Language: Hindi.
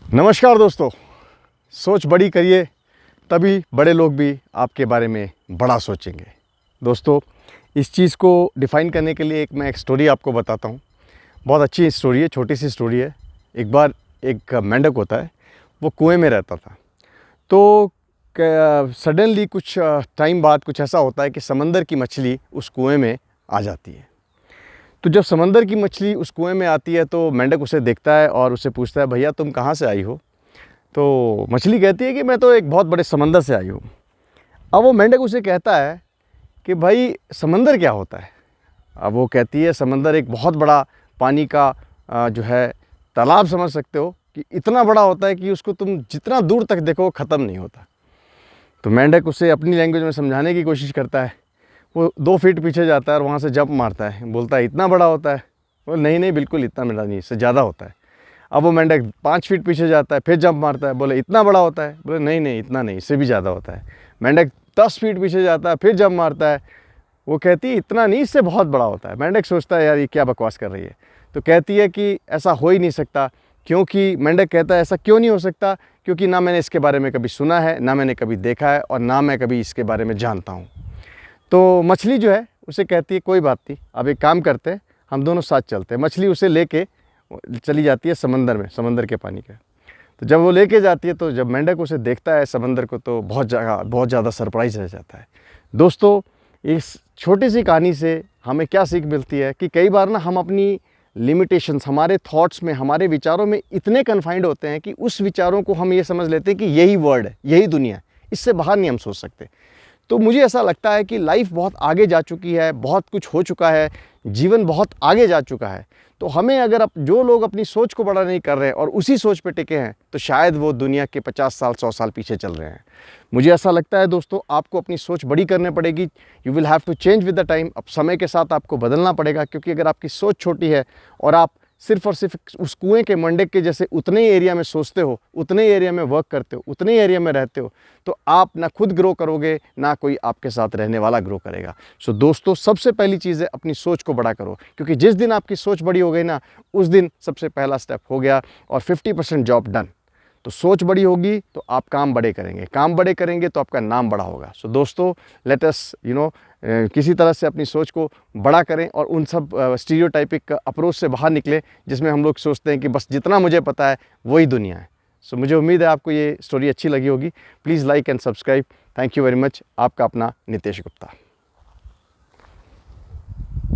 नमस्कार दोस्तों, सोच बड़ी करिए तभी बड़े लोग भी आपके बारे में बड़ा सोचेंगे। दोस्तों, इस चीज़ को डिफ़ाइन करने के लिए मैं एक स्टोरी आपको बताता हूँ। बहुत अच्छी स्टोरी है, छोटी सी स्टोरी है। एक बार एक मेंढक होता है, वो कुएं में रहता था। तो सडनली कुछ टाइम बाद कुछ ऐसा होता है कि समंदर की मछली उस कुएं में आ जाती है। तो जब समंदर की मछली उस कुएं में आती है तो मेंढक उसे देखता है और उससे पूछता है, भैया तुम कहाँ से आई हो? तो मछली कहती है कि मैं तो एक बहुत बड़े समंदर से आई हूँ। अब वो मेंढक उसे कहता है कि भाई समंदर क्या होता है? अब वो कहती है समंदर एक बहुत बड़ा पानी का जो है तालाब समझ सकते हो कि इतना बड़ा होता है कि उसको तुम जितना दूर तक देखो ख़त्म नहीं होता। तो मेंढक उसे अपनी लैंग्वेज में समझाने की कोशिश करता है। वो 2 फीट पीछे जाता है और वहाँ से जंप मारता है, बोलता है इतना बड़ा होता है? वो नहीं नहीं, बिल्कुल इतना बड़ा नहीं, इससे ज़्यादा होता है। अब वो मेंढक 5 फीट पीछे जाता है, फिर जंप मारता है, बोले इतना बड़ा होता है? बोले नहीं नहीं, इतना नहीं, इससे भी ज़्यादा होता है। मेंढक 10 फीट पीछे जाता है, फिर जंप मारता है। वो कहती है इतना नहीं, इससे बहुत बड़ा होता है। मेंढक सोचता है यार ये क्या बकवास कर रही है। तो कहती है कि ऐसा हो ही नहीं सकता, क्योंकि मेंढक कहता है ऐसा क्यों नहीं हो सकता? क्योंकि ना मैंने इसके बारे में कभी सुना है, ना मैंने कभी देखा है, और ना मैं कभी इसके बारे में जानता हूँ। तो मछली जो है उसे कहती है कोई बात नहीं, अब एक काम करते हैं, हम दोनों साथ चलते हैं। मछली उसे लेके चली जाती है समंदर में, समंदर के पानी का। तो जब वो लेके जाती है तो जब मेंढक उसे देखता है समंदर को तो बहुत ज़्यादा सरप्राइज रह जाता है। दोस्तों, इस छोटी सी कहानी से हमें क्या सीख मिलती है कि कई बार ना हम अपनी लिमिटेशंस, हमारे थॉट्स में, हमारे विचारों में इतने कन्फाइंड होते हैं कि उस विचारों को हम ये समझ लेते हैं कि यही वर्ल्ड है, यही दुनिया है, इससे बाहर नहीं हम सोच सकते। तो मुझे ऐसा लगता है कि लाइफ बहुत आगे जा चुकी है, बहुत कुछ हो चुका है, जीवन बहुत आगे जा चुका है। तो हमें अगर जो लोग अपनी सोच को बड़ा नहीं कर रहे हैं और उसी सोच पे टिके हैं, तो शायद वो दुनिया के 50 साल 100 साल पीछे चल रहे हैं। मुझे ऐसा लगता है दोस्तों, आपको अपनी सोच बड़ी करनी पड़ेगी। You will have to change with the time. अब समय के साथ आपको बदलना पड़ेगा, क्योंकि अगर आपकी सोच छोटी है और आप सिर्फ और सिर्फ उस कुएं के मेंढक के जैसे उतने ही एरिया में सोचते हो, उतने ही एरिया में वर्क करते हो, उतने ही एरिया में रहते हो, तो आप ना खुद ग्रो करोगे, ना कोई आपके साथ रहने वाला ग्रो करेगा। सो दोस्तों, सबसे पहली चीज़ है अपनी सोच को बड़ा करो, क्योंकि जिस दिन आपकी सोच बड़ी हो गई ना, उस दिन सबसे पहला स्टेप हो गया और 50% जॉब डन। तो सोच बड़ी होगी तो आप काम बड़े करेंगे, काम बड़े करेंगे तो आपका नाम बड़ा होगा। सो दोस्तों, लेट अस किसी तरह से अपनी सोच को बड़ा करें और उन सब स्टीरियोटाइपिक अप्रोच से बाहर निकलें जिसमें हम लोग सोचते हैं कि बस जितना मुझे पता है वही दुनिया है। सो मुझे उम्मीद है आपको ये स्टोरी अच्छी लगी होगी। Please like and subscribe. Thank you very much. आपका अपना नितेश गुप्ता।